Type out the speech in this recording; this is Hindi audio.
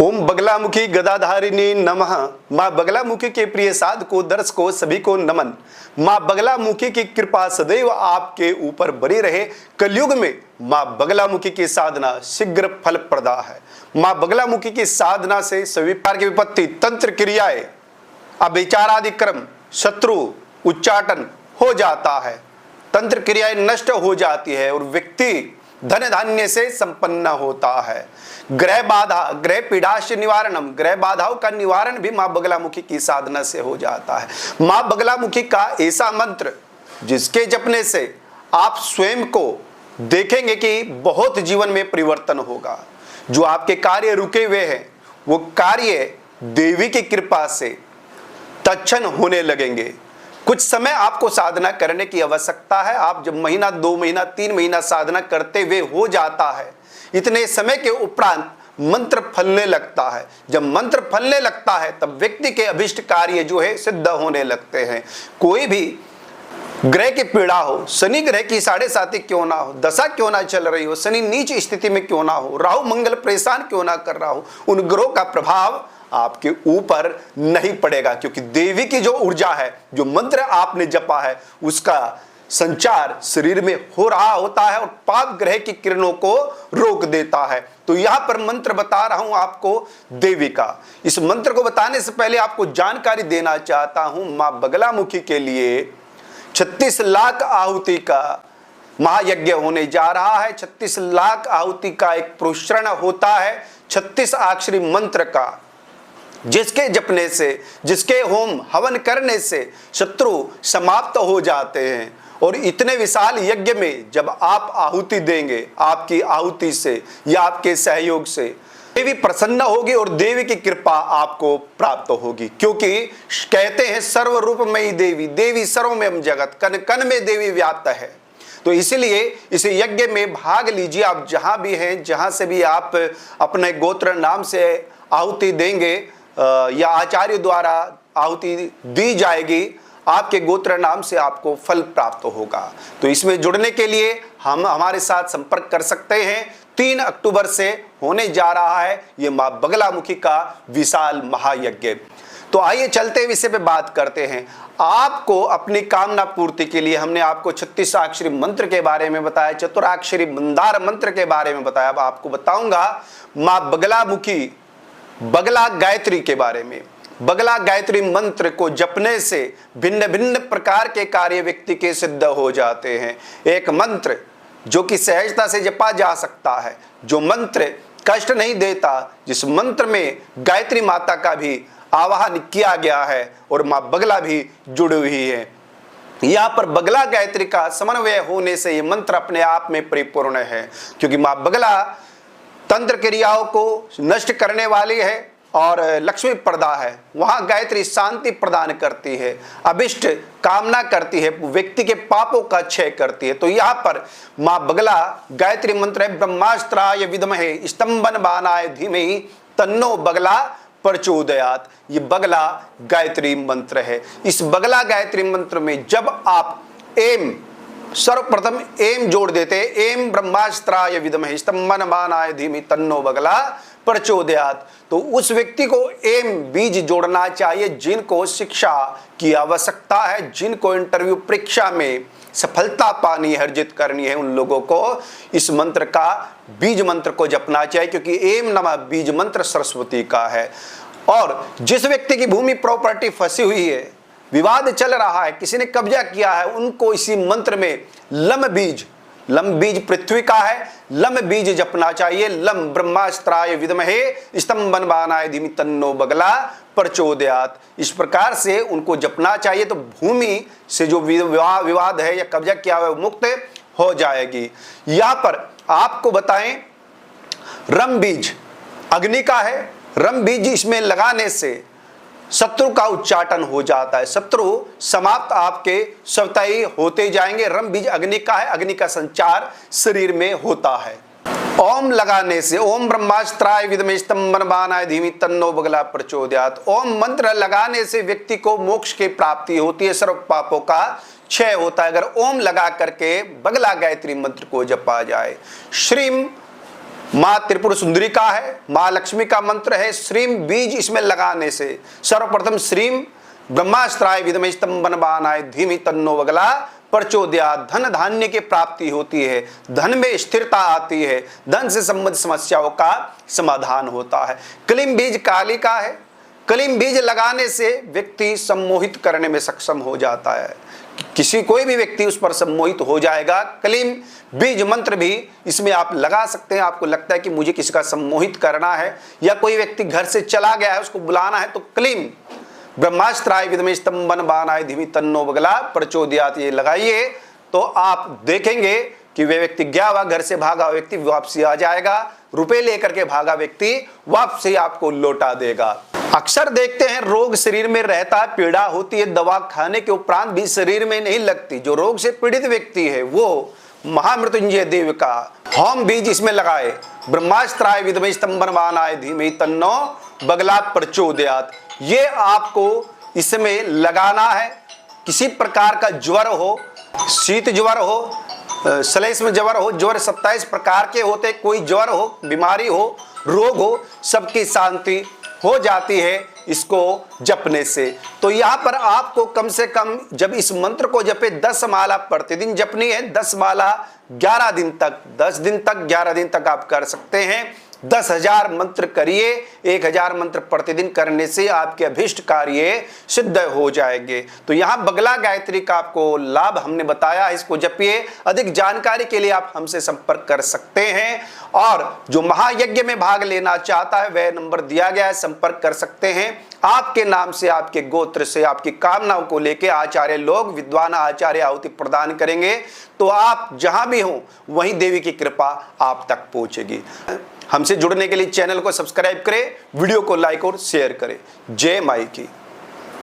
ओम बगलामुखी गदाधारिणी नमः। माँ बगलामुखी के प्रिय साधकों, दर्शकों सभी को नमन। माँ बगलामुखी की कृपा सदैव आपके ऊपर बनी रहे। कलयुग में माँ बगलामुखी की साधना शीघ्र फल प्रदा है। माँ बगलामुखी की साधना से सभी प्रकार की विपत्ति, तंत्र क्रियाएं, अभिचारादि क्रम, शत्रु उच्चाटन हो जाता है, तंत्र क्रियाएं नष्ट हो जाती है और व्यक्ति धन धान्य से संपन्न होता है। ग्रह बाधा, ग्रह पीड़ाश निवारणम, ग्रह बाधाओं का निवारण भी मां बगलामुखी की साधना से हो जाता है। मां बगलामुखी का ऐसा मंत्र जिसके जपने से आप स्वयं को देखेंगे कि बहुत जीवन में परिवर्तन होगा। जो आपके कार्य रुके हुए हैं वो कार्य देवी की कृपा से तत्क्षण होने लगेंगे। कुछ समय आपको साधना करने की आवश्यकता है। आप जब महीना, 2 महीना, 3 महीना साधना करते हुए हो जाता है, इतने समय के उपरांत मंत्र फलने लगता है। जब मंत्र फलने लगता है तब व्यक्ति के अभिष्ट कार्य जो है सिद्ध होने लगते हैं। कोई भी ग्रह की पीड़ा हो, शनि ग्रह की 7.5 क्यों ना हो, दशा क्यों ना चल रही हो, शनि नीच स्थिति में क्यों ना हो, राहु मंगल परेशान क्यों ना कर रहा हो, उन ग्रहों का प्रभाव आपके ऊपर नहीं पड़ेगा, क्योंकि देवी की जो ऊर्जा है, जो मंत्र आपने जपा है, उसका संचार शरीर में हो रहा होता है और पाप ग्रह की किरणों को रोक देता है। तो यहां पर मंत्र बता रहा हूं आपको देवी का। इस मंत्र को बताने से पहले आपको जानकारी देना चाहता हूं, मां बगलामुखी के लिए 36 लाख आहुति का महायज्ञ होने जा रहा है। 36 लाख आहुति का एक प्रोच्चारण होता है 36 अक्षरी मंत्र का, जिसके जपने से, जिसके होम हवन करने से शत्रु समाप्त हो जाते हैं। और इतने विशाल यज्ञ में जब आप आहुति देंगे, आपकी आहुति से या आपके सहयोग से देवी प्रसन्न होगी और देवी की कृपा आपको प्राप्त होगी। क्योंकि कहते हैं सर्व रूपमयी देवी, देवी सर्वमय जगत, कण कण में देवी व्याप्त है। तो इसलिए इस यज्ञ में भाग लीजिए। आप जहां भी हैं, जहां से भी आप अपने गोत्र नाम से आहुति देंगे या आचार्य द्वारा आहुति दी जाएगी, आपके गोत्र नाम से आपको फल प्राप्त होगा। तो इसमें जुड़ने के लिए हम हमारे साथ संपर्क कर सकते हैं। 3 अक्टूबर से होने जा रहा है ये मां बगलामुखी का विशाल महायज्ञ। तो आइए चलते विषय पे बात करते हैं। आपको अपनी कामना पूर्ति के लिए हमने आपको 36 अक्षरी मंत्र के बारे में बताया, चतुराक्षरी मंदार मंत्र के बारे में बताया। अब आपको बताऊंगा मां बगलामुखी बगला गायत्री के बारे में। बगला गायत्री मंत्र को जपने से भिन्न भिन्न प्रकार के कार्य व्यक्ति के सिद्ध हो जाते हैं। एक मंत्र जो कि सहजता से जपा जा सकता है, जो मंत्र कष्ट नहीं देता, जिस मंत्र में गायत्री माता का भी आवाहन किया गया है और मां बगला भी जुड़ी हुई है। यहाँ पर बगला गायत्री का समन्वय होने से ये मंत्र अपने आप में परिपूर्ण है, क्योंकि मां बगला तंत्र क्रियाओं को नष्ट करने वाली है और लक्ष्मी प्रदा है। वहां गायत्री शांति प्रदान करती है, अभिष्ट कामना करती है, व्यक्ति के पापों का क्षय करती है। तो यहाँ पर मां बगला गायत्री मंत्र है, ब्रह्मास्त्राय विद्महे स्तंभन बाणाय धीमहि तन्नो बगला प्रचोदयात्। ये बगला गायत्री मंत्र है। इस बगला गायत्री मंत्र में जब आप एम, सर्वप्रथम एम जोड़ देते हैं, एम ब्रह्मास्त्राय विद्महे स्तंभन बाणाय धीमहि तन्नो बगला प्रचोदयात्, तो उस व्यक्ति को एम बीज जोड़ना चाहिए। जिनको शिक्षा की आवश्यकता है, जिनको इंटरव्यू परीक्षा में सफलता पानी है, अर्जित करनी है, उन लोगों को इस मंत्र का बीज मंत्र को जपना चाहिए, क्योंकि एम नमः बीज मंत्र सरस्वती का है। और जिस व्यक्ति की भूमि प्रॉपर्टी फंसी हुई है, विवाद चल रहा है, किसी ने कब्जा किया है, उनको इसी मंत्र में लम बीज पृथ्वी का है, लम बीज जपना चाहिए। लम ब्रह्मास्त्राय विद्महे स्तंभन बाणाय धीमहि तन्नो बगला प्रचोदयात्। इस प्रकार से उनको जपना चाहिए, तो भूमि से जो विवाद है या कब्जा किया हुआ मुक्त हो जाएगी। यहाँ पर आपको बताएं, रम बीज अग्नि का है। रम बीज इसमें लगाने से शत्रु का उच्चाटन हो जाता है, शत्रु समाप्त आपके स्वतः होते जाएंगे। रम बीज अग्नि का है, अग्नि का संचार शरीर में होता है। ओम लगाने से, ओम ब्रह्मास्त्राय विद्महे स्तंभन बाणाय धीमहि तन्नो बगला प्रचोदयात्, ओम मंत्र लगाने से व्यक्ति को मोक्ष की प्राप्ति होती है, सर्व पापों का क्षय होता है। अगर ओम लगा करके बगला गायत्री मंत्र को जपा जाए। श्रीम माँ त्रिपुर सुंदरी का है, माँ लक्ष्मी का मंत्र है श्रीम बीज इसमें लगाने से सर्वप्रथम श्रीम ब्रह्मास्त्राय विद्महे स्तंभनबानाय धीमहि तन्नो वगला प्रचोदयात्। धन धान्य की प्राप्ति होती है, धन में स्थिरता आती है, धन से संबंधित समस्याओं का समाधान होता है। कलिम बीज काली का है, कलिम बीज लगाने से व्यक्ति सम्मोहित करने में सक्षम हो जाता है, किसी कोई भी व्यक्ति उस पर सम्मोहित हो जाएगा। कलिम बीज मंत्र भी इसमें आप लगा सकते हैं। आपको लगता है कि मुझे किसी का सम्मोहित करना है या कोई व्यक्ति घर से चला गया है उसको बुलाना है, तो कलिम ब्रह्मास्त्राय विद्महे स्तंभनबानाय धीमहि तन्नो वगला प्रचोदयात् ये लगाइए, तो आप देखेंगे कि वे व्यक्ति गया हुआ घर से भागा हुआ व्यक्ति वापसी आ जाएगा, रुपए लेकर के भागा व्यक्ति वापसी आपको लौटा देगा। अक्सर देखते हैं रोग शरीर में रहता है, पीड़ा होती है, दवा खाने के उपरांत भी शरीर में नहीं लगती। जो रोग से पीड़ित व्यक्ति है वो महामृत्युंजय देव का होम बीज इसमें लगाए, ब्रह्मास्त्राय विद्महे स्तंभनबानाय धीमहि तन्नो वगला प्रचोदयात्। ये आपको इसमें लगाना है। किसी प्रकार का ज्वर हो, शीत ज्वर हो, श्लेष्म ज्वर हो, ज्वर 27 प्रकार के होते, कोई ज्वर हो, बीमारी हो, रोग हो, सबकी शांति हो जाती है इसको जपने से। तो यहाँ पर आपको कम से कम जब इस मंत्र को जपे 10 माला प्रतिदिन जपनी है। 10 माला 11 दिन तक, 10 दिन तक 11 दिन तक आप कर सकते हैं। 10,000 मंत्र करिए, 1,000 मंत्र प्रतिदिन करने से आपके अभिष्ट कार्य सिद्ध हो जाएंगे। तो यहाँ बगला गायत्री का आपको लाभ हमने बताया, इसको जपिए। अधिक जानकारी के लिए आप हमसे संपर्क कर सकते हैं, और जो महायज्ञ में भाग लेना चाहता है वह नंबर दिया गया है, संपर्क कर सकते हैं। आपके नाम से, आपके गोत्र से, आपकी कामनाओं को लेकर आचार्य लोग, विद्वान आचार्य आहुति प्रदान करेंगे। तो आप जहां भी हो वहीं देवी की कृपा आप तक पहुंचेगी। हमसे जुड़ने के लिए चैनल को सब्सक्राइब करें, वीडियो को लाइक और शेयर करें। जय माई की।